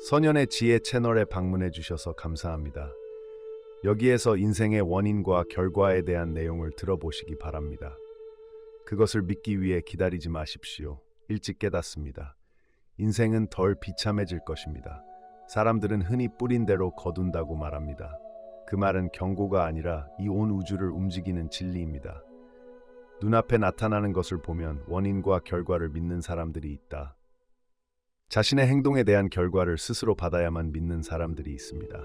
선현의 지혜 채널에 방문해 주셔서 감사합니다. 여기에서 인생의 원인과 결과에 대한 내용을 들어보시기 바랍니다. 그것을 믿기 위해 기다리지 마십시오. 일찍 깨닫습니다. 인생은 덜 비참해질 것입니다. 사람들은 흔히 뿌린 대로 거둔다고 말합니다. 그 말은 경고가 아니라 이 온 우주를 움직이는 진리입니다. 눈앞에 나타나는 것을 보면 원인과 결과를 믿는 사람들이 있다. 자신의 행동에 대한 결과를 스스로 받아야만 믿는 사람들이 있습니다.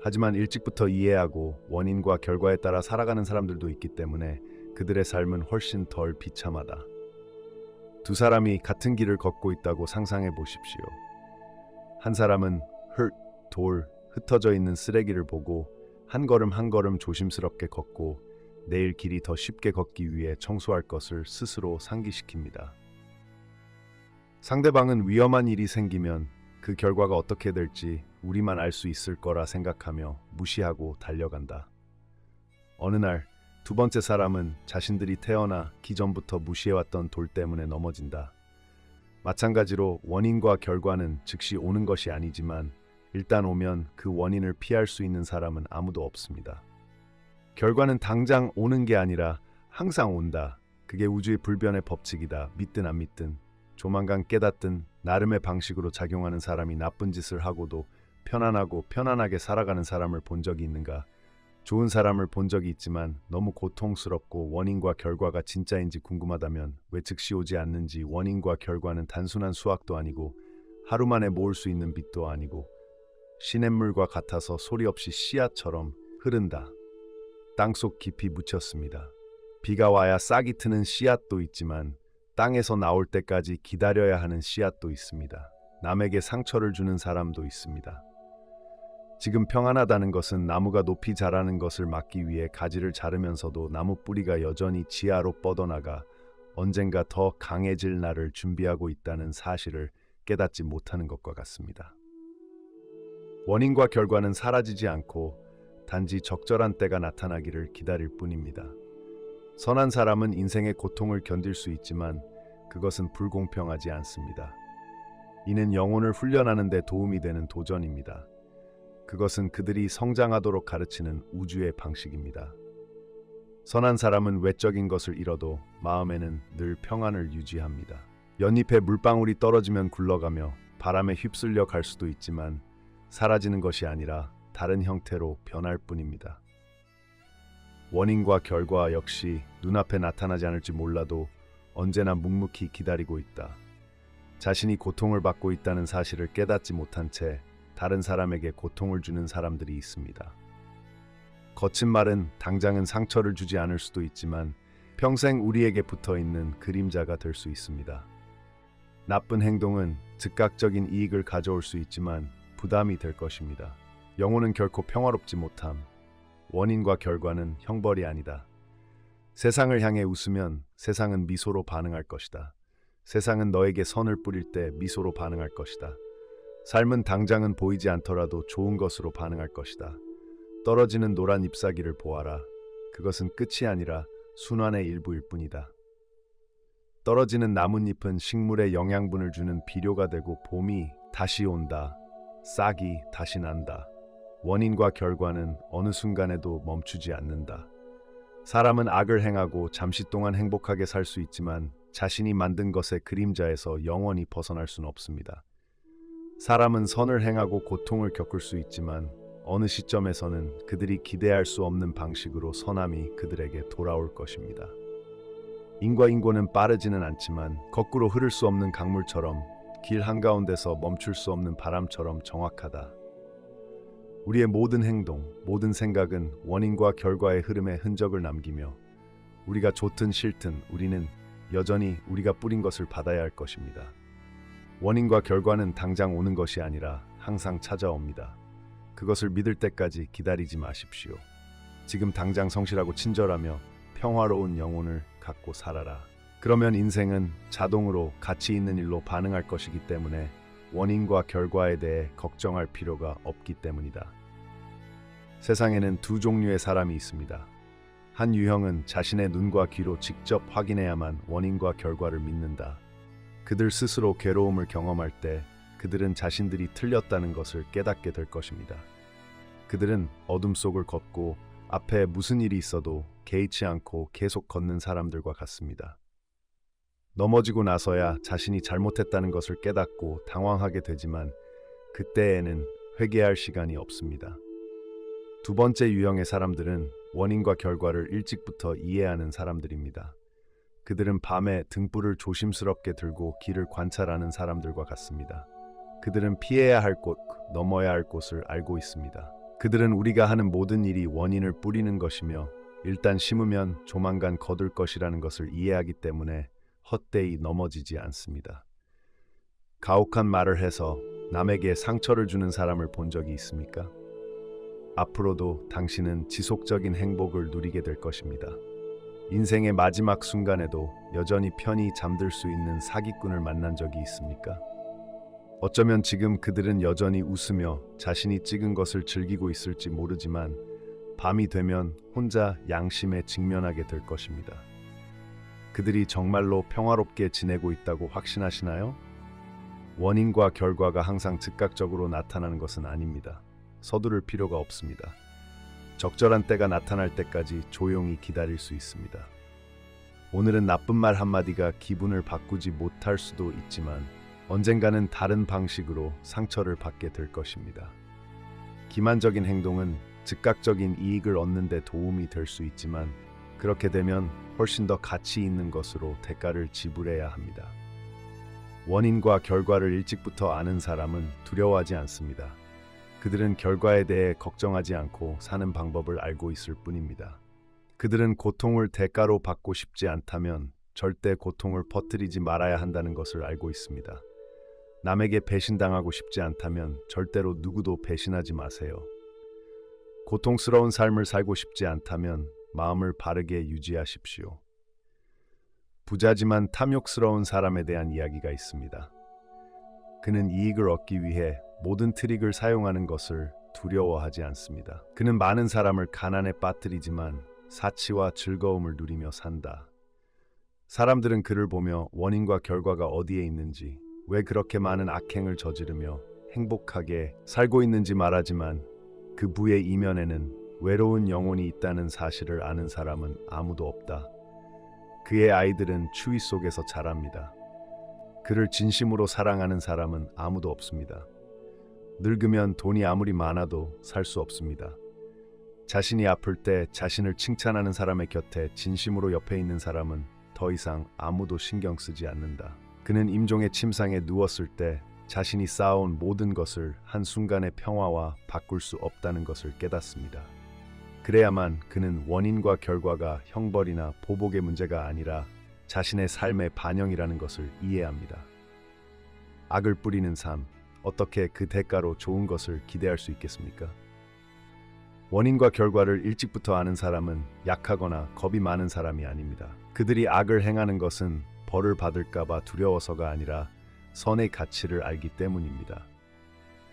하지만 일찍부터 이해하고 원인과 결과에 따라 살아가는 사람들도 있기 때문에 그들의 삶은 훨씬 덜 비참하다. 두 사람이 같은 길을 걷고 있다고 상상해 보십시오. 한 사람은 돌, 흩어져 있는 쓰레기를 보고 한 걸음 한 걸음 조심스럽게 걷고 내일 길이 더 쉽게 걷기 위해 청소할 것을 스스로 상기시킵니다. 상대방은 위험한 일이 생기면 그 결과가 어떻게 될지 우리만 알 수 있을 거라 생각하며 무시하고 달려간다. 어느 날 두 번째 사람은 자신들이 태어나 기전부터 무시해왔던 돌 때문에 넘어진다. 마찬가지로 원인과 결과는 즉시 오는 것이 아니지만 일단 오면 그 원인을 피할 수 있는 사람은 아무도 없습니다. 결과는 당장 오는 게 아니라 항상 온다. 그게 우주의 불변의 법칙이다. 믿든 안 믿든 조만간 깨닫든 나름의 방식으로 작용하는 사람이 나쁜 짓을 하고도 편안하고 편안하게 살아가는 사람을 본 적이 있는가? 좋은 사람을 본 적이 있지만 너무 고통스럽고 원인과 결과가 진짜인지 궁금하다면 왜 즉시 오지 않는지. 원인과 결과는 단순한 수학도 아니고 하루 만에 모을 수 있는 빛도 아니고 시냇물과 같아서 소리 없이 씨앗처럼 흐른다. 땅속 깊이 묻혔습니다. 비가 와야 싹이 트는 씨앗도 있지만 땅에서 나올 때까지 기다려야 하는 씨앗도 있습니다. 남에게 상처를 주는 사람도 있습니다. 지금 평안하다는 것은 나무가 높이 자라는 것을 막기 위해 가지를 자르면서도 나무 뿌리가 여전히 지하로 뻗어나가 언젠가 더 강해질 날을 준비하고 있다는 사실을 깨닫지 못하는 것과 같습니다. 원인과 결과는 사라지지 않고 단지 적절한 때가 나타나기를 기다릴 뿐입니다. 선한 사람은 인생의 고통을 견딜 수 있지만 그것은 불공평하지 않습니다. 이는 영혼을 훈련하는 데 도움이 되는 도전입니다. 그것은 그들이 성장하도록 가르치는 우주의 방식입니다. 선한 사람은 외적인 것을 잃어도 마음에는 늘 평안을 유지합니다. 연잎에 물방울이 떨어지면 굴러가며 바람에 휩쓸려 갈 수도 있지만 사라지는 것이 아니라 다른 형태로 변할 뿐입니다. 원인과 결과 역시 눈앞에 나타나지 않을지 몰라도 언제나 묵묵히 기다리고 있다. 자신이 고통을 받고 있다는 사실을 깨닫지 못한 채 다른 사람에게 고통을 주는 사람들이 있습니다. 거친 말은 당장은 상처를 주지 않을 수도 있지만 평생 우리에게 붙어 있는 그림자가 될 수 있습니다. 나쁜 행동은 즉각적인 이익을 가져올 수 있지만 부담이 될 것입니다. 영혼은 결코 평화롭지 못함. 원인과 결과는 형벌이 아니다. 세상을 향해 웃으면 세상은 미소로 반응할 것이다. 세상은 너에게 선을 뿌릴 때 미소로 반응할 것이다. 삶은 당장은 보이지 않더라도 좋은 것으로 반응할 것이다. 떨어지는 노란 잎사귀를 보아라. 그것은 끝이 아니라 순환의 일부일 뿐이다. 떨어지는 나뭇잎은 식물에 영양분을 주는 비료가 되고 봄이 다시 온다. 싹이 다시 난다. 원인과 결과는 어느 순간에도 멈추지 않는다. 사람은 악을 행하고 잠시 동안 행복하게 살 수 있지만 자신이 만든 것의 그림자에서 영원히 벗어날 수는 없습니다. 사람은 선을 행하고 고통을 겪을 수 있지만 어느 시점에서는 그들이 기대할 수 없는 방식으로 선함이 그들에게 돌아올 것입니다. 인과인고는 빠르지는 않지만 거꾸로 흐를 수 없는 강물처럼 길 한가운데서 멈출 수 없는 바람처럼 정확하다. 우리의 모든 행동, 모든 생각은 원인과 결과의 흐름에 흔적을 남기며 우리가 좋든 싫든 우리는 여전히 우리가 뿌린 것을 받아야 할 것입니다. 원인과 결과는 당장 오는 것이 아니라 항상 찾아옵니다. 그것을 믿을 때까지 기다리지 마십시오. 지금 당장 성실하고 친절하며 평화로운 영혼을 갖고 살아라. 그러면 인생은 자동으로 가치 있는 일로 반응할 것이기 때문에 원인과 결과에 대해 걱정할 필요가 없기 때문이다. 세상에는 두 종류의 사람이 있습니다. 한 유형은 자신의 눈과 귀로 직접 확인해야만 원인과 결과를 믿는다. 그들 스스로 괴로움을 경험할 때 그들은 자신들이 틀렸다는 것을 깨닫게 될 것입니다. 그들은 어둠 속을 걷고 앞에 무슨 일이 있어도 개의치 않고 계속 걷는 사람들과 같습니다. 넘어지고 나서야 자신이 잘못했다는 것을 깨닫고 당황하게 되지만 그때에는 회개할 시간이 없습니다. 두 번째 유형의 사람들은 원인과 결과를 일찍부터 이해하는 사람들입니다. 그들은 밤에 등불을 조심스럽게 들고 길을 관찰하는 사람들과 같습니다. 그들은 피해야 할 곳, 넘어야 할 곳을 알고 있습니다. 그들은 우리가 하는 모든 일이 원인을 뿌리는 것이며 일단 심으면 조만간 거둘 것이라는 것을 이해하기 때문에 헛되이 넘어지지 않습니다. 가혹한 말을 해서 남에게 상처를 주는 사람을 본 적이 있습니까? 앞으로도 당신은 지속적인 행복을 누리게 될 것입니다. 인생의 마지막 순간에도 여전히 편히 잠들 수 있는 사기꾼을 만난 적이 있습니까? 어쩌면 지금 그들은 여전히 웃으며 자신이 찍은 것을 즐기고 있을지 모르지만 밤이 되면 혼자 양심에 직면하게 될 것입니다. 그들이 정말로 평화롭게 지내고 있다고 확신하시나요? 원인과 결과가 항상 즉각적으로 나타나는 것은 아닙니다. 서두를 필요가 없습니다. 적절한 때가 나타날 때까지 조용히 기다릴 수 있습니다. 오늘은 나쁜 말 한마디가 기분을 바꾸지 못할 수도 있지만 언젠가는 다른 방식으로 상처를 받게 될 것입니다. 기만적인 행동은 즉각적인 이익을 얻는 데 도움이 될 수 있지만 그렇게 되면 훨씬 더 가치 있는 것으로 대가를 지불해야 합니다. 원인과 결과를 일찍부터 아는 사람은 두려워하지 않습니다. 그들은 결과에 대해 걱정하지 않고 사는 방법을 알고 있을 뿐입니다. 그들은 고통을 대가로 받고 싶지 않다면 절대 고통을 퍼뜨리지 말아야 한다는 것을 알고 있습니다. 남에게 배신당하고 싶지 않다면 절대로 누구도 배신하지 마세요. 고통스러운 삶을 살고 싶지 않다면 마음을 바르게 유지하십시오. 부자지만 탐욕스러운 사람에 대한 이야기가 있습니다. 그는 이익을 얻기 위해 모든 트릭을 사용하는 것을 두려워하지 않습니다. 그는 많은 사람을 가난에 빠뜨리지만 사치와 즐거움을 누리며 산다. 사람들은 그를 보며 원인과 결과가 어디에 있는지, 왜 그렇게 많은 악행을 저지르며 행복하게 살고 있는지 말하지만 그 부의 이면에는 외로운 영혼이 있다는 사실을 아는 사람은 아무도 없다. 그의 아이들은 추위 속에서 자랍니다. 그를 진심으로 사랑하는 사람은 아무도 없습니다. 늙으면 돈이 아무리 많아도 살 수 없습니다. 자신이 아플 때 자신을 칭찬하는 사람의 곁에 진심으로 옆에 있는 사람은 더 이상 아무도 신경 쓰지 않는다. 그는 임종의 침상에 누웠을 때 자신이 쌓아온 모든 것을 한순간의 평화와 바꿀 수 없다는 것을 깨닫습니다. 그래야만 그는 원인과 결과가 형벌이나 보복의 문제가 아니라 자신의 삶의 반영이라는 것을 이해합니다. 악을 뿌리는 삶, 어떻게 그 대가로 좋은 것을 기대할 수 있겠습니까? 원인과 결과를 일찍부터 아는 사람은 약하거나 겁이 많은 사람이 아닙니다. 그들이 악을 행하는 것은 벌을 받을까봐 두려워서가 아니라 선의 가치를 알기 때문입니다.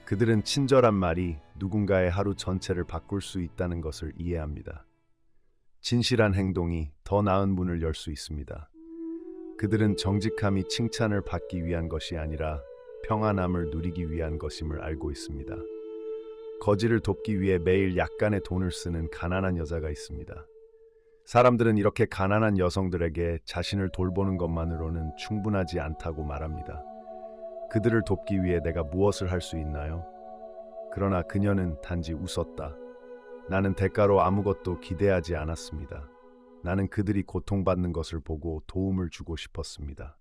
그들은 친절한 말이 누군가의 하루 전체를 바꿀 수 있다는 것을 이해합니다. 진실한 행동이 더 나은 문을 열 수 있습니다. 그들은 정직함이 칭찬을 받기 위한 것이 아니라 평안함을 누리기 위한 것임을 알고 있습니다. 거지를 돕기 위해 매일 약간의 돈을 쓰는 가난한 여자가 있습니다. 사람들은 이렇게 가난한 여성들에게 자신을 돌보는 것만으로는 충분하지 않다고 말합니다. 그들을 돕기 위해 내가 무엇을 할 수 있나요? 그러나 그녀는 단지 웃었다. 나는 대가로 아무것도 기대하지 않았습니다. 나는 그들이 고통받는 것을 보고 도움을 주고 싶었습니다.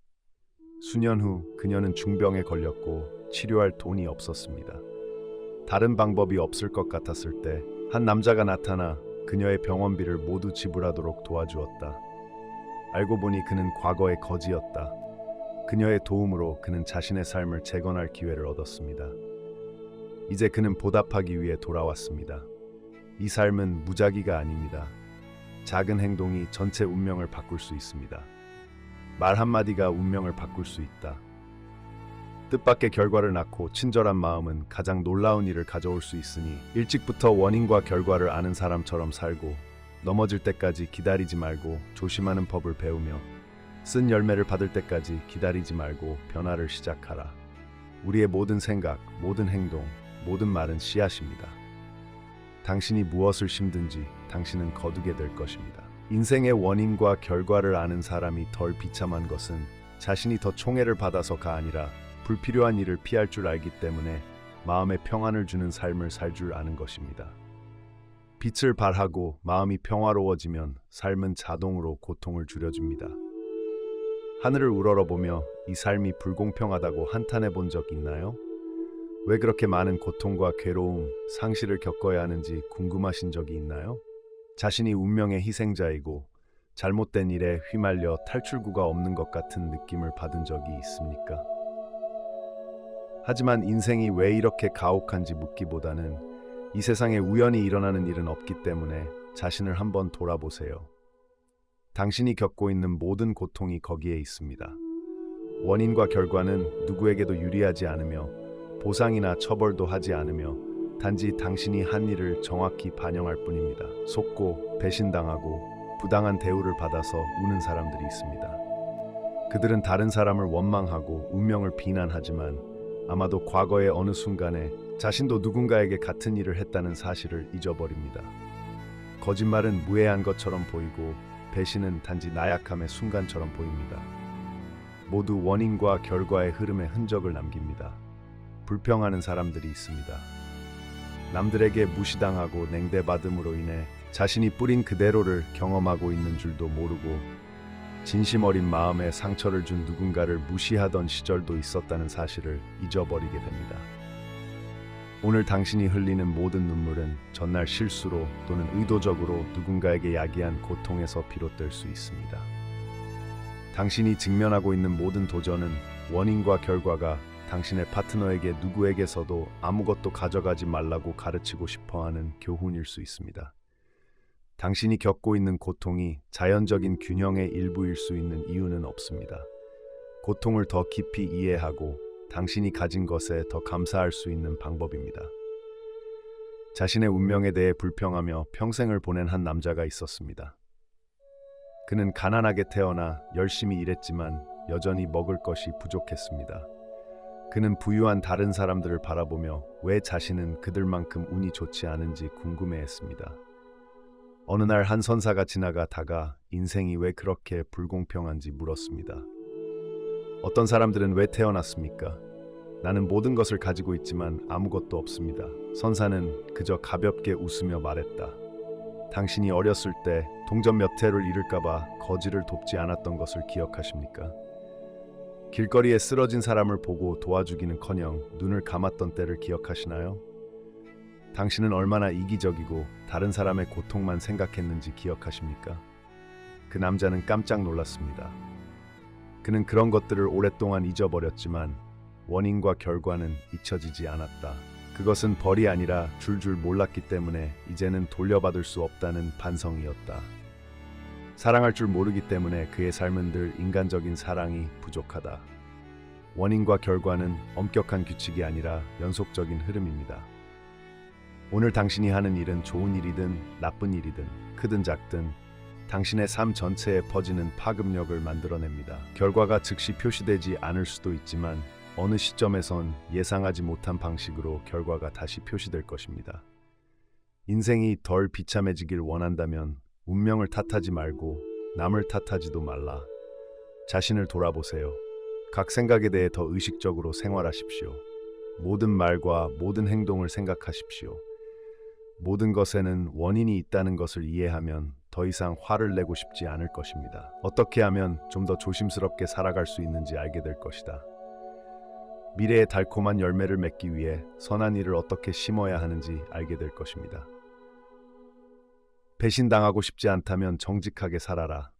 수년 후 그녀는 중병에 걸렸고 치료할 돈이 없었습니다. 다른 방법이 없을 것 같았을 때 한 남자가 나타나 그녀의 병원비를 모두 지불하도록 도와주었다. 알고 보니 그는 과거의 거지였다. 그녀의 도움으로 그는 자신의 삶을 재건할 기회를 얻었습니다. 이제 그는 보답하기 위해 돌아왔습니다. 이 삶은 무작위가 아닙니다. 작은 행동이 전체 운명을 바꿀 수 있습니다. 말 한마디가 운명을 바꿀 수 있다. 뜻밖의 결과를 낳고 친절한 마음은 가장 놀라운 일을 가져올 수 있으니 일찍부터 원인과 결과를 아는 사람처럼 살고 넘어질 때까지 기다리지 말고 조심하는 법을 배우며 쓴 열매를 받을 때까지 기다리지 말고 변화를 시작하라. 우리의 모든 생각, 모든 행동, 모든 말은 씨앗입니다. 당신이 무엇을 심든지 당신은 거두게 될 것입니다. 인생의 원인과 결과를 아는 사람이 덜 비참한 것은 자신이 더 총애를 받아서가 아니라 불필요한 일을 피할 줄 알기 때문에 마음에 평안을 주는 삶을 살 줄 아는 것입니다. 빛을 발하고 마음이 평화로워지면 삶은 자동으로 고통을 줄여줍니다. 하늘을 우러러보며 이 삶이 불공평하다고 한탄해 본 적 있나요? 왜 그렇게 많은 고통과 괴로움, 상실을 겪어야 하는지 궁금하신 적이 있나요? 자신이 운명의 희생자이고 잘못된 일에 휘말려 탈출구가 없는 것 같은 느낌을 받은 적이 있습니까? 하지만 인생이 왜 이렇게 가혹한지 묻기보다는 이 세상에 우연히 일어나는 일은 없기 때문에 자신을 한번 돌아보세요. 당신이 겪고 있는 모든 고통이 거기에 있습니다. 원인과 결과는 누구에게도 유리하지 않으며 보상이나 처벌도 하지 않으며 단지 당신이 한 일을 정확히 반영할 뿐입니다. 속고 배신당하고 부당한 대우를 받아서 우는 사람들이 있습니다. 그들은 다른 사람을 원망하고 운명을 비난하지만 아마도 과거의 어느 순간에 자신도 누군가에게 같은 일을 했다는 사실을 잊어버립니다. 거짓말은 무해한 것처럼 보이고 배신은 단지 나약함의 순간처럼 보입니다. 모두 원인과 결과의 흐름에 흔적을 남깁니다. 불평하는 사람들이 있습니다. 남들에게 무시당하고 냉대받음으로 인해 자신이 뿌린 그대로를 경험하고 있는 줄도 모르고 진심 어린 마음에 상처를 준 누군가를 무시하던 시절도 있었다는 사실을 잊어버리게 됩니다. 오늘 당신이 흘리는 모든 눈물은 전날 실수로 또는 의도적으로 누군가에게 야기한 고통에서 비롯될 수 있습니다. 당신이 직면하고 있는 모든 도전은 원인과 결과가 당신의 파트너에게 누구에게서도 아무것도 가져가지 말라고 가르치고 싶어하는 교훈일 수 있습니다. 당신이 겪고 있는 고통이 자연적인 균형의 일부일 수 있는 이유는 없습니다. 고통을 더 깊이 이해하고 당신이 가진 것에 더 감사할 수 있는 방법입니다. 자신의 운명에 대해 불평하며 평생을 보낸 한 남자가 있었습니다. 그는 가난하게 태어나 열심히 일했지만 여전히 먹을 것이 부족했습니다. 그는 부유한 다른 사람들을 바라보며 왜 자신은 그들만큼 운이 좋지 않은지 궁금해했습니다. 어느 날 한 선사가 지나가다가 인생이 왜 그렇게 불공평한지 물었습니다. 어떤 사람들은 왜 태어났습니까? 나는 모든 것을 가지고 있지만 아무것도 없습니다. 선사는 그저 가볍게 웃으며 말했다. 당신이 어렸을 때 동전 몇 회를 잃을까봐 거지를 돕지 않았던 것을 기억하십니까? 길거리에 쓰러진 사람을 보고 도와주기는커녕 눈을 감았던 때를 기억하시나요? 당신은 얼마나 이기적이고 다른 사람의 고통만 생각했는지 기억하십니까? 그 남자는 깜짝 놀랐습니다. 그는 그런 것들을 오랫동안 잊어버렸지만 원인과 결과는 잊혀지지 않았다. 그것은 벌이 아니라 줄줄 몰랐기 때문에 이제는 돌려받을 수 없다는 반성이었다. 사랑할 줄 모르기 때문에 그의 삶은 늘 인간적인 사랑이 부족하다. 원인과 결과는 엄격한 규칙이 아니라 연속적인 흐름입니다. 오늘 당신이 하는 일은 좋은 일이든 나쁜 일이든 크든 작든 당신의 삶 전체에 퍼지는 파급력을 만들어냅니다. 결과가 즉시 표시되지 않을 수도 있지만 어느 시점에선 예상하지 못한 방식으로 결과가 다시 표시될 것입니다. 인생이 덜 비참해지길 원한다면 운명을 탓하지 말고 남을 탓하지도 말라. 자신을 돌아보세요. 각 생각에 대해 더 의식적으로 생활하십시오. 모든 말과 모든 행동을 생각하십시오. 모든 것에는 원인이 있다는 것을 이해하면 더 이상 화를 내고 싶지 않을 것입니다. 어떻게 하면 좀 더 조심스럽게 살아갈 수 있는지 알게 될 것이다. 미래의 달콤한 열매를 맺기 위해 선한 일을 어떻게 심어야 하는지 알게 될 것입니다. 배신당하고 싶지 않다면 정직하게 살아라.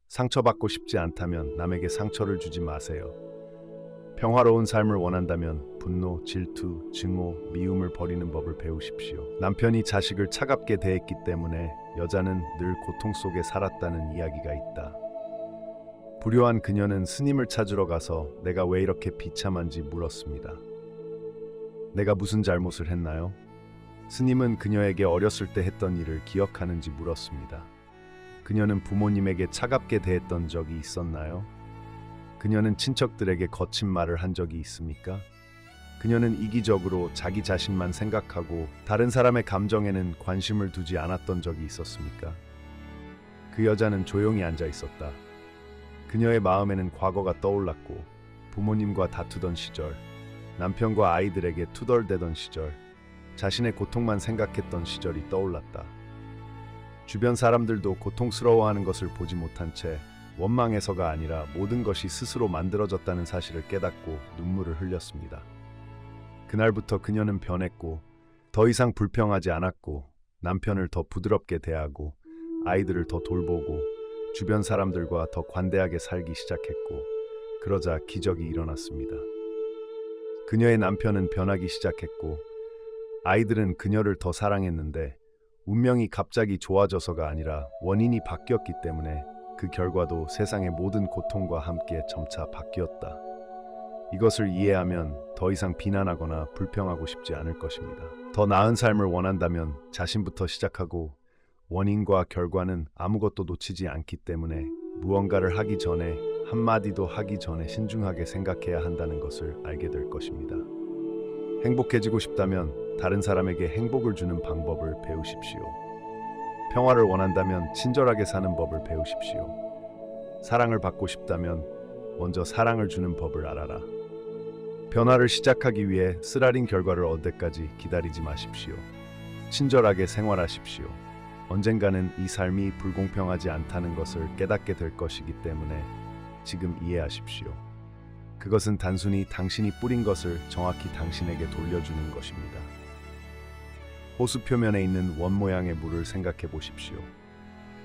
상처받고 싶지 않다면 남에게 상처를 주지 마세요. 평화로운 삶을 원한다면 분노, 질투, 증오, 미움을 버리는 법을 배우십시오. 남편이 자식을 차갑게 대했기 때문에 여자는 늘 고통 속에 살았다는 이야기가 있다. 불효한 그녀는 스님을 찾으러 가서 내가 왜 이렇게 비참한지 물었습니다. 내가 무슨 잘못을 했나요? 스님은 그녀에게 어렸을 때 했던 일을 기억하는지 물었습니다. 그녀는 부모님에게 차갑게 대했던 적이 있었나요? 그녀는 친척들에게 거친 말을 한 적이 있습니까? 그녀는 이기적으로 자기 자신만 생각하고 다른 사람의 감정에는 관심을 두지 않았던 적이 있었습니까? 그 여자는 조용히 앉아 있었다. 그녀의 마음에는 과거가 떠올랐고 부모님과 다투던 시절, 남편과 아이들에게 투덜대던 시절, 자신의 고통만 생각했던 시절이 떠올랐다. 주변 사람들도 고통스러워하는 것을 보지 못한 채 원망해서가 아니라 모든 것이 스스로 만들어졌다는 사실을 깨닫고 눈물을 흘렸습니다. 그날부터 그녀는 변했고 더 이상 불평하지 않았고 남편을 더 부드럽게 대하고 아이들을 더 돌보고 주변 사람들과 더 관대하게 살기 시작했고 그러자 기적이 일어났습니다. 그녀의 남편은 변하기 시작했고 아이들은 그녀를 더 사랑했는데 운명이 갑자기 좋아져서가 아니라 원인이 바뀌었기 때문에 그 결과도 세상의 모든 고통과 함께 점차 바뀌었다. 이것을 이해하면 더 이상 비난하거나 불평하고 싶지 않을 것입니다. 더 나은 삶을 원한다면 자신부터 시작하고 원인과 결과는 아무것도 놓치지 않기 때문에 무언가를 하기 전에 한마디도 하기 전에 신중하게 생각해야 한다는 것을 알게 될 것입니다. 행복해지고 싶다면 다른 사람에게 행복을 주는 방법을 배우십시오. 평화를 원한다면 친절하게 사는 법을 배우십시오. 사랑을 받고 싶다면 먼저 사랑을 주는 법을 알아라. 변화를 시작하기 위해 쓰라린 결과를 얻을 때까지 기다리지 마십시오. 친절하게 생활하십시오. 언젠가는 이 삶이 불공평하지 않다는 것을 깨닫게 될 것이기 때문에 지금 이해하십시오. 그것은 단순히 당신이 뿌린 것을 정확히 당신에게 돌려주는 것입니다. 호수 표면에 있는 원 모양의 물을 생각해 보십시오.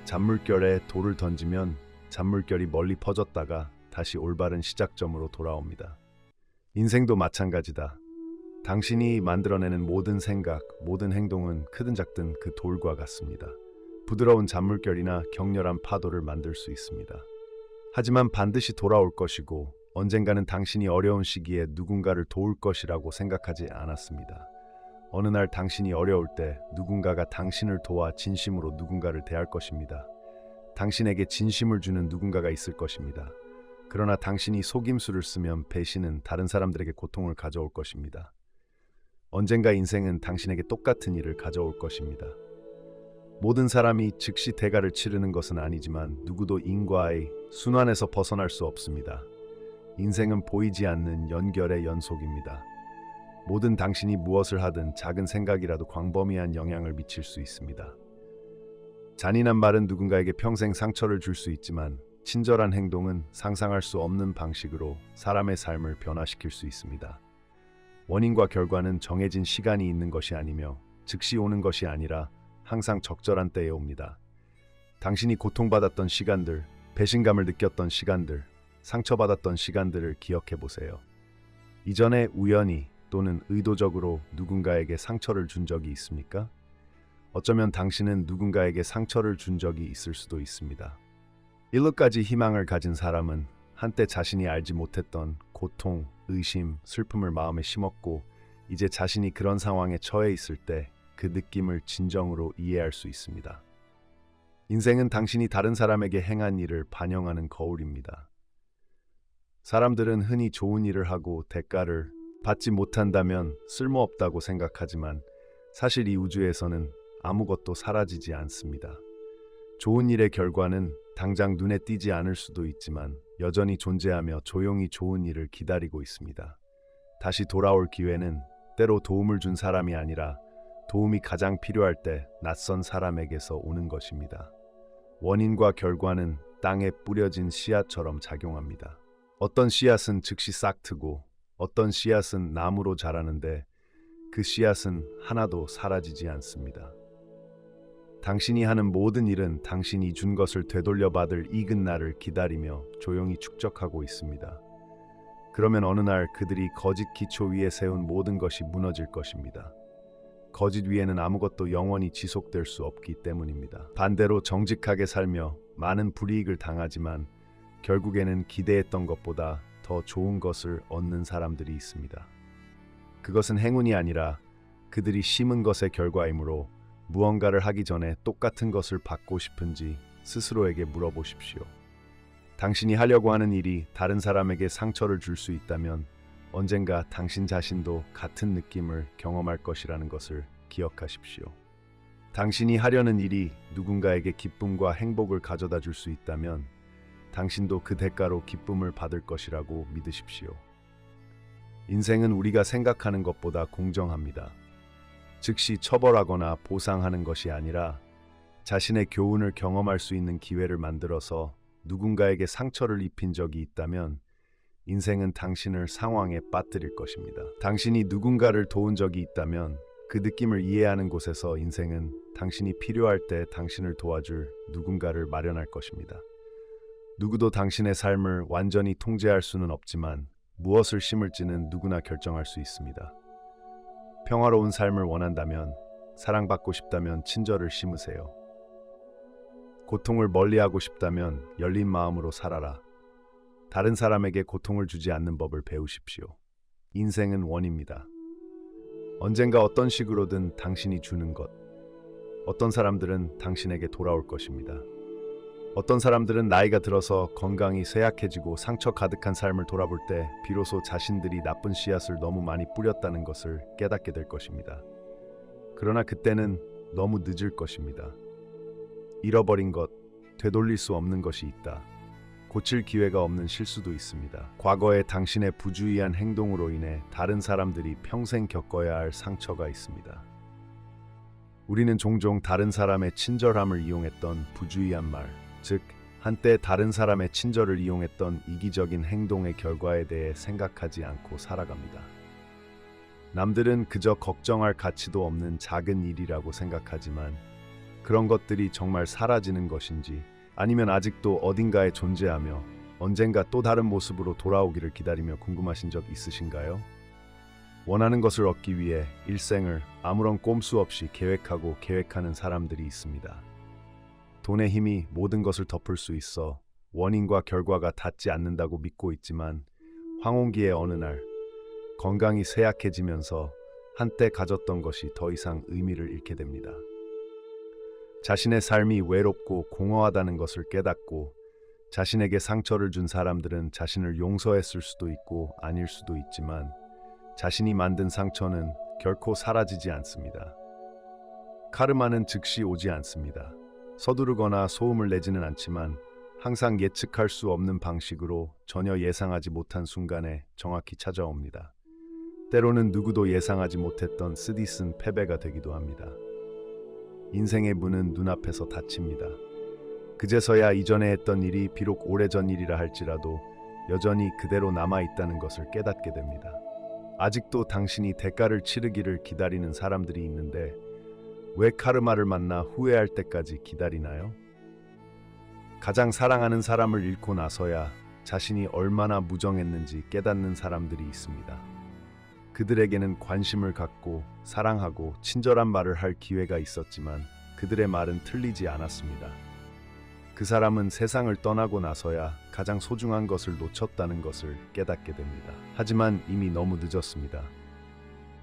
잔물결에 돌을 던지면 잔물결이 멀리 퍼졌다가 다시 올바른 시작점으로 돌아옵니다. 인생도 마찬가지다. 당신이 만들어내는 모든 생각, 모든 행동은 크든 작든 그 돌과 같습니다. 부드러운 잔물결이나 격렬한 파도를 만들 수 있습니다. 하지만 반드시 돌아올 것이고 언젠가는 당신이 어려운 시기에 누군가를 도울 것이라고 생각하지 않았습니다. 어느 날 당신이 어려울 때 누군가가 당신을 도와 진심으로 누군가를 대할 것입니다. 당신에게 진심을 주는 누군가가 있을 것입니다. 그러나 당신이 속임수를 쓰면 배신은 다른 사람들에게 고통을 가져올 것입니다. 언젠가 인생은 당신에게 똑같은 일을 가져올 것입니다. 모든 사람이 즉시 대가를 치르는 것은 아니지만 누구도 인과의 순환에서 벗어날 수 없습니다. 인생은 보이지 않는 연결의 연속입니다. 모든 당신이 무엇을 하든 작은 생각이라도 광범위한 영향을 미칠 수 있습니다. 잔인한 말은 누군가에게 평생 상처를 줄 수 있지만 친절한 행동은 상상할 수 없는 방식으로 사람의 삶을 변화시킬 수 있습니다. 원인과 결과는 정해진 시간이 있는 것이 아니며 즉시 오는 것이 아니라 항상 적절한 때에 옵니다. 당신이 고통받았던 시간들, 배신감을 느꼈던 시간들, 상처받았던 시간들을 기억해 보세요. 이전에 우연히 또는 의도적으로 누군가에게 상처를 준 적이 있습니까? 어쩌면 당신은 누군가에게 상처를 준 적이 있을 수도 있습니다. 일로까지 희망을 가진 사람은 한때 자신이 알지 못했던 고통, 의심, 슬픔을 마음에 심었고 이제 자신이 그런 상황에 처해 있을 때 그 느낌을 진정으로 이해할 수 있습니다. 인생은 당신이 다른 사람에게 행한 일을 반영하는 거울입니다. 사람들은 흔히 좋은 일을 하고 대가를 받지 못한다면 쓸모없다고 생각하지만 사실 이 우주에서는 아무것도 사라지지 않습니다. 좋은 일의 결과는 당장 눈에 띄지 않을 수도 있지만 여전히 존재하며 조용히 좋은 일을 기다리고 있습니다. 다시 돌아올 기회는 때로 도움을 준 사람이 아니라 도움이 가장 필요할 때 낯선 사람에게서 오는 것입니다. 원인과 결과는 땅에 뿌려진 씨앗처럼 작용합니다. 어떤 씨앗은 즉시 싹트고 어떤 씨앗은 나무로 자라는데 그 씨앗은 하나도 사라지지 않습니다. 당신이 하는 모든 일은 당신이 준 것을 되돌려받을 익은 날을 기다리며 조용히 축적하고 있습니다. 그러면 어느 날 그들이 거짓 기초 위에 세운 모든 것이 무너질 것입니다. 거짓 위에는 아무것도 영원히 지속될 수 없기 때문입니다. 반대로 정직하게 살며 많은 불이익을 당하지만 결국에는 기대했던 것보다 더 좋은 것을 얻는 사람들이 있습니다. 그것은 행운이 아니라 그들이 심은 것의 결과이므로 무언가를 하기 전에 똑같은 것을 받고 싶은지 스스로에게 물어보십시오. 당신이 하려고 하는 일이 다른 사람에게 상처를 줄 수 있다면 언젠가 당신 자신도 같은 느낌을 경험할 것이라는 것을 기억하십시오. 당신이 하려는 일이 누군가에게 기쁨과 행복을 가져다 줄 수 있다면 당신도 그 대가로 기쁨을 받을 것이라고 믿으십시오. 인생은 우리가 생각하는 것보다 공정합니다. 즉시 처벌하거나 보상하는 것이 아니라 자신의 교훈을 경험할 수 있는 기회를 만들어서 누군가에게 상처를 입힌 적이 있다면 인생은 당신을 상황에 빠뜨릴 것입니다. 당신이 누군가를 도운 적이 있다면 그 느낌을 이해하는 곳에서 인생은 당신이 필요할 때 당신을 도와줄 누군가를 마련할 것입니다. 누구도 당신의 삶을 완전히 통제할 수는 없지만 무엇을 심을지는 누구나 결정할 수 있습니다. 평화로운 삶을 원한다면, 사랑받고 싶다면 친절을 심으세요. 고통을 멀리하고 싶다면 열린 마음으로 살아라. 다른 사람에게 고통을 주지 않는 법을 배우십시오. 인생은 원입니다. 언젠가 어떤 식으로든 당신이 주는 것, 어떤 사람들은 당신에게 돌아올 것입니다. 어떤 사람들은 나이가 들어서 건강이 쇠약해지고 상처 가득한 삶을 돌아볼 때 비로소 자신들이 나쁜 씨앗을 너무 많이 뿌렸다는 것을 깨닫게 될 것입니다. 그러나 그때는 너무 늦을 것입니다. 잃어버린 것, 되돌릴 수 없는 것이 있다. 고칠 기회가 없는 실수도 있습니다. 과거에 당신의 부주의한 행동으로 인해 다른 사람들이 평생 겪어야 할 상처가 있습니다. 우리는 종종 다른 사람의 친절함을 이용했던 부주의한 말, 즉 한때 다른 사람의 친절을 이용했던 이기적인 행동의 결과에 대해 생각하지 않고 살아갑니다. 남들은 그저 걱정할 가치도 없는 작은 일이라고 생각하지만 그런 것들이 정말 사라지는 것인지 아니면 아직도 어딘가에 존재하며 언젠가 또 다른 모습으로 돌아오기를 기다리며 궁금하신 적 있으신가요? 원하는 것을 얻기 위해 일생을 아무런 꼼수 없이 계획하고 계획하는 사람들이 있습니다. 돈의 힘이 모든 것을 덮을 수 있어 원인과 결과가 닿지 않는다고 믿고 있지만 황혼기의 어느 날 건강이 쇠약해지면서 한때 가졌던 것이 더 이상 의미를 잃게 됩니다. 자신의 삶이 외롭고 공허하다는 것을 깨닫고 자신에게 상처를 준 사람들은 자신을 용서했을 수도 있고 아닐 수도 있지만 자신이 만든 상처는 결코 사라지지 않습니다. 카르마는 즉시 오지 않습니다. 서두르거나 소음을 내지는 않지만 항상 예측할 수 없는 방식으로 전혀 예상하지 못한 순간에 정확히 찾아옵니다. 때로는 누구도 예상하지 못했던 쓰디쓴 패배가 되기도 합니다. 인생의 문은 눈앞에서 닫힙니다. 그제서야 이전에 했던 일이 비록 오래전 일이라 할지라도 여전히 그대로 남아있다는 것을 깨닫게 됩니다. 아직도 당신이 대가를 치르기를 기다리는 사람들이 있는데 왜 카르마를 만나 후회할 때까지 기다리나요? 가장 사랑하는 사람을 잃고 나서야 자신이 얼마나 무정했는지 깨닫는 사람들이 있습니다. 그들에게는 관심을 갖고 사랑하고 친절한 말을 할 기회가 있었지만 그들의 말은 틀리지 않았습니다. 그 사람은 세상을 떠나고 나서야 가장 소중한 것을 놓쳤다는 것을 깨닫게 됩니다. 하지만 이미 너무 늦었습니다.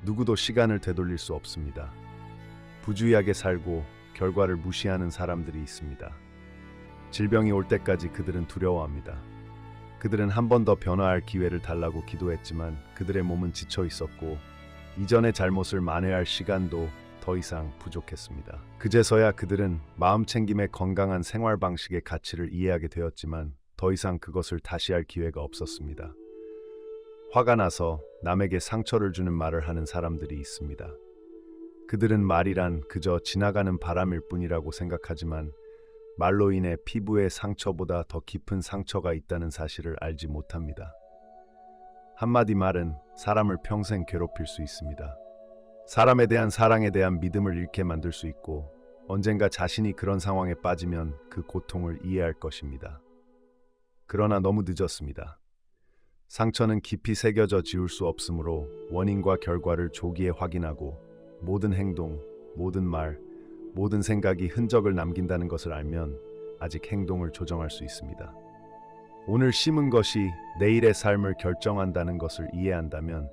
누구도 시간을 되돌릴 수 없습니다. 부주의하게 살고 결과를 무시하는 사람들이 있습니다. 질병이 올 때까지 그들은 두려워합니다. 그들은 한 번 더 변화할 기회를 달라고 기도했지만 그들의 몸은 지쳐 있었고 이전의 잘못을 만회할 시간도 더 이상 부족했습니다. 그제서야 그들은 마음 챙김의 건강한 생활 방식의 가치를 이해하게 되었지만 더 이상 그것을 다시 할 기회가 없었습니다. 화가 나서 남에게 상처를 주는 말을 하는 사람들이 있습니다. 그들은 말이란 그저 지나가는 바람일 뿐이라고 생각하지만 말로 인해 피부의 상처보다 더 깊은 상처가 있다는 사실을 알지 못합니다. 한마디 말은 사람을 평생 괴롭힐 수 있습니다. 사람에 대한 사랑에 대한 믿음을 잃게 만들 수 있고 언젠가 자신이 그런 상황에 빠지면 그 고통을 이해할 것입니다. 그러나 너무 늦었습니다. 상처는 깊이 새겨져 지울 수 없으므로 원인과 결과를 조기에 확인하고 모든 행동, 모든 말, 모든 생각이 흔적을 남긴다는 것을 알면 아직 행동을 조정할 수 있습니다. 오늘 심은 것이 내일의 삶을 결정한다는 것을 이해한다면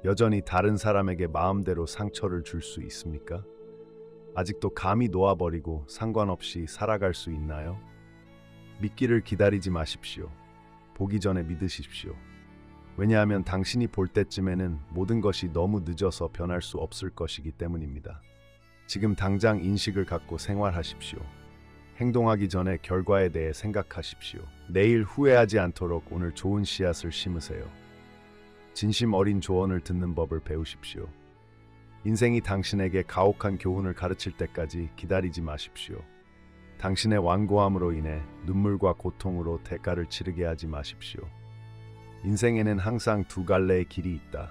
여전히 다른 사람에게 마음대로 상처를 줄 수 있습니까? 아직도 감이 놓아버리고 상관없이 살아갈 수 있나요? 믿기를 기다리지 마십시오. 보기 전에 믿으십시오. 왜냐하면 당신이 볼 때쯤에는 모든 것이 너무 늦어서 변할 수 없을 것이기 때문입니다. 지금 당장 인식을 갖고 생활하십시오. 행동하기 전에 결과에 대해 생각하십시오. 내일 후회하지 않도록 오늘 좋은 씨앗을 심으세요. 진심 어린 조언을 듣는 법을 배우십시오. 인생이 당신에게 가혹한 교훈을 가르칠 때까지 기다리지 마십시오. 당신의 완고함으로 인해 눈물과 고통으로 대가를 치르게 하지 마십시오. 인생에는 항상 두 갈래의 길이 있다.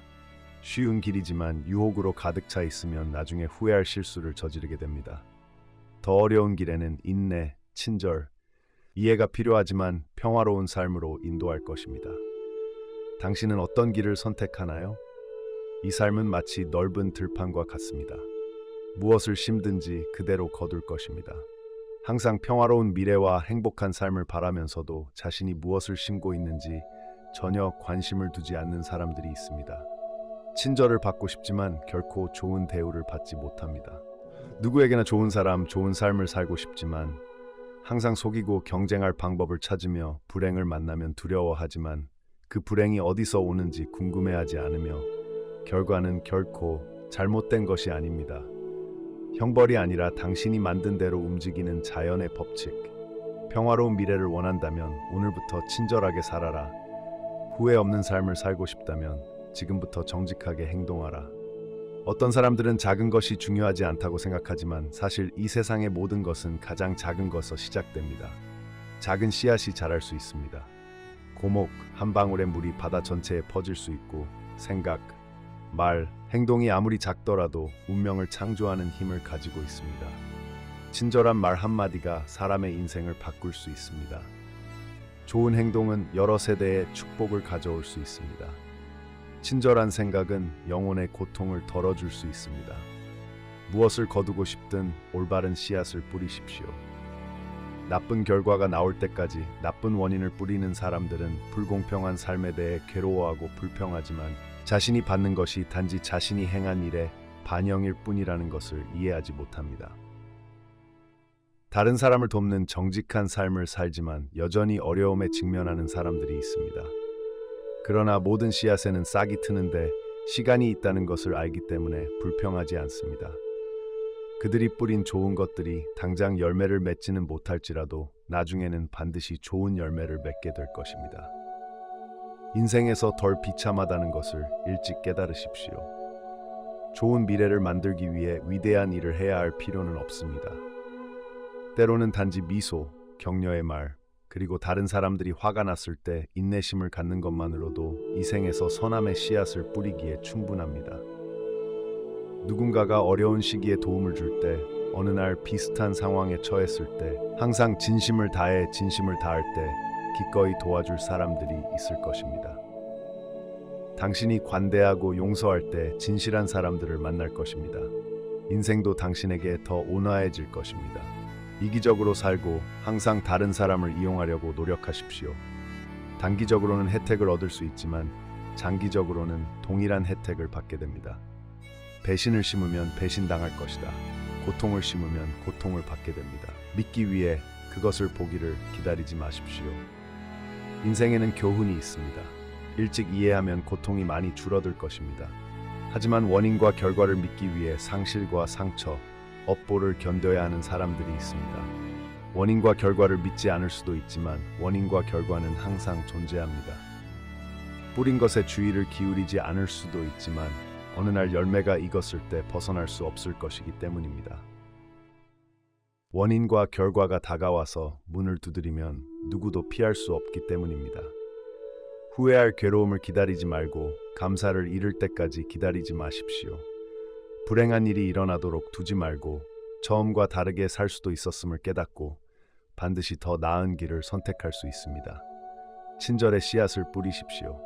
쉬운 길이지만 유혹으로 가득 차 있으면 나중에 후회할 실수를 저지르게 됩니다. 더 어려운 길에는 인내, 친절, 이해가 필요하지만 평화로운 삶으로 인도할 것입니다. 당신은 어떤 길을 선택하나요? 이 삶은 마치 넓은 들판과 같습니다. 무엇을 심든지 그대로 거둘 것입니다. 항상 평화로운 미래와 행복한 삶을 바라면서도 자신이 무엇을 심고 있는지 전혀 관심을 두지 않는 사람들이 있습니다. 친절을 받고 싶지만 결코 좋은 대우를 받지 못합니다. 누구에게나 좋은 사람, 좋은 삶을 살고 싶지만 항상 속이고 경쟁할 방법을 찾으며 불행을 만나면 두려워하지만 그 불행이 어디서 오는지 궁금해하지 않으며 결과는 결코 잘못된 것이 아닙니다. 형벌이 아니라 당신이 만든 대로 움직이는 자연의 법칙. 평화로운 미래를 원한다면 오늘부터 친절하게 살아라. 후회 없는 삶을 살고 싶다면 지금부터 정직하게 행동하라. 어떤 사람들은 작은 것이 중요하지 않다고 생각하지만 사실 이 세상의 모든 것은 가장 작은 것에서 시작됩니다. 작은 씨앗이 자랄 수 있습니다. 고목, 한 방울의 물이 바다 전체에 퍼질 수 있고 생각, 말, 행동이 아무리 작더라도 운명을 창조하는 힘을 가지고 있습니다. 친절한 말 한마디가 사람의 인생을 바꿀 수 있습니다. 좋은 행동은 여러 세대의 축복을 가져올 수 있습니다. 친절한 생각은 영혼의 고통을 덜어줄 수 있습니다. 무엇을 거두고 싶든 올바른 씨앗을 뿌리십시오. 나쁜 결과가 나올 때까지 나쁜 원인을 뿌리는 사람들은 불공평한 삶에 대해 괴로워하고 불평하지만 자신이 받는 것이 단지 자신이 행한 일의 반영일 뿐이라는 것을 이해하지 못합니다. 다른 사람을 돕는 정직한 삶을 살지만 여전히 어려움에 직면하는 사람들이 있습니다. 그러나 모든 씨앗에는 싹이 트는데 시간이 있다는 것을 알기 때문에 불평하지 않습니다. 그들이 뿌린 좋은 것들이 당장 열매를 맺지는 못할지라도 나중에는 반드시 좋은 열매를 맺게 될 것입니다. 인생에서 덜 비참하다는 것을 일찍 깨달으십시오. 좋은 미래를 만들기 위해 위대한 일을 해야 할 필요는 없습니다. 때로는 단지 미소, 격려의 말, 그리고 다른 사람들이 화가 났을 때 인내심을 갖는 것만으로도 이 생에서 선함의 씨앗을 뿌리기에 충분합니다. 누군가가 어려운 시기에 도움을 줄 때, 어느 날 비슷한 상황에 처했을 때, 항상 진심을 다할 때 기꺼이 도와줄 사람들이 있을 것입니다. 당신이 관대하고 용서할 때 진실한 사람들을 만날 것입니다. 인생도 당신에게 더 온화해질 것입니다. 이기적으로 살고 항상 다른 사람을 이용하려고 노력하십시오. 단기적으로는 혜택을 얻을 수 있지만 장기적으로는 동일한 혜택을 받게 됩니다. 배신을 심으면 배신당할 것이다. 고통을 심으면 고통을 받게 됩니다. 믿기 위해 그것을 보기를 기다리지 마십시오. 인생에는 교훈이 있습니다. 일찍 이해하면 고통이 많이 줄어들 것입니다. 하지만 원인과 결과를 믿기 위해 상실과 상처, 업보를 견뎌야 하는 사람들이 있습니다. 원인과 결과를 믿지 않을 수도 있지만 원인과 결과는 항상 존재합니다. 뿌린 것에 주의를 기울이지 않을 수도 있지만 어느 날 열매가 익었을 때 벗어날 수 없을 것이기 때문입니다. 원인과 결과가 다가와서 문을 두드리면 누구도 피할 수 없기 때문입니다. 후회할 괴로움을 기다리지 말고 감사를 잃을 때까지 기다리지 마십시오. 불행한 일이 일어나도록 두지 말고 처음과 다르게 살 수도 있었음을 깨닫고 반드시 더 나은 길을 선택할 수 있습니다. 친절의 씨앗을 뿌리십시오.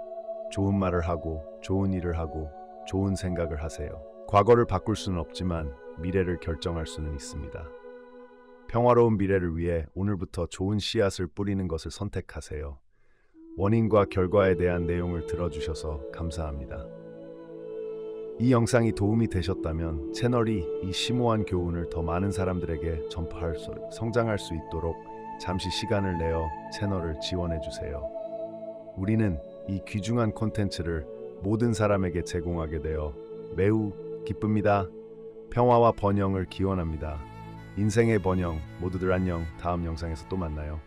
좋은 말을 하고 좋은 일을 하고 좋은 생각을 하세요. 과거를 바꿀 수는 없지만 미래를 결정할 수는 있습니다. 평화로운 미래를 위해 오늘부터 좋은 씨앗을 뿌리는 것을 선택하세요. 원인과 결과에 대한 내용을 들어주셔서 감사합니다. 이 영상이 도움이 되셨다면 채널이 이 심오한 교훈을 더 많은 사람들에게 성장할 수 있도록 잠시 시간을 내어 채널을 지원해 주세요. 우리는 이 귀중한 콘텐츠를 모든 사람에게 제공하게 되어 매우 기쁩니다. 평화와 번영을 기원합니다. 인생의 번영, 모두들 안녕. 다음 영상에서 또 만나요.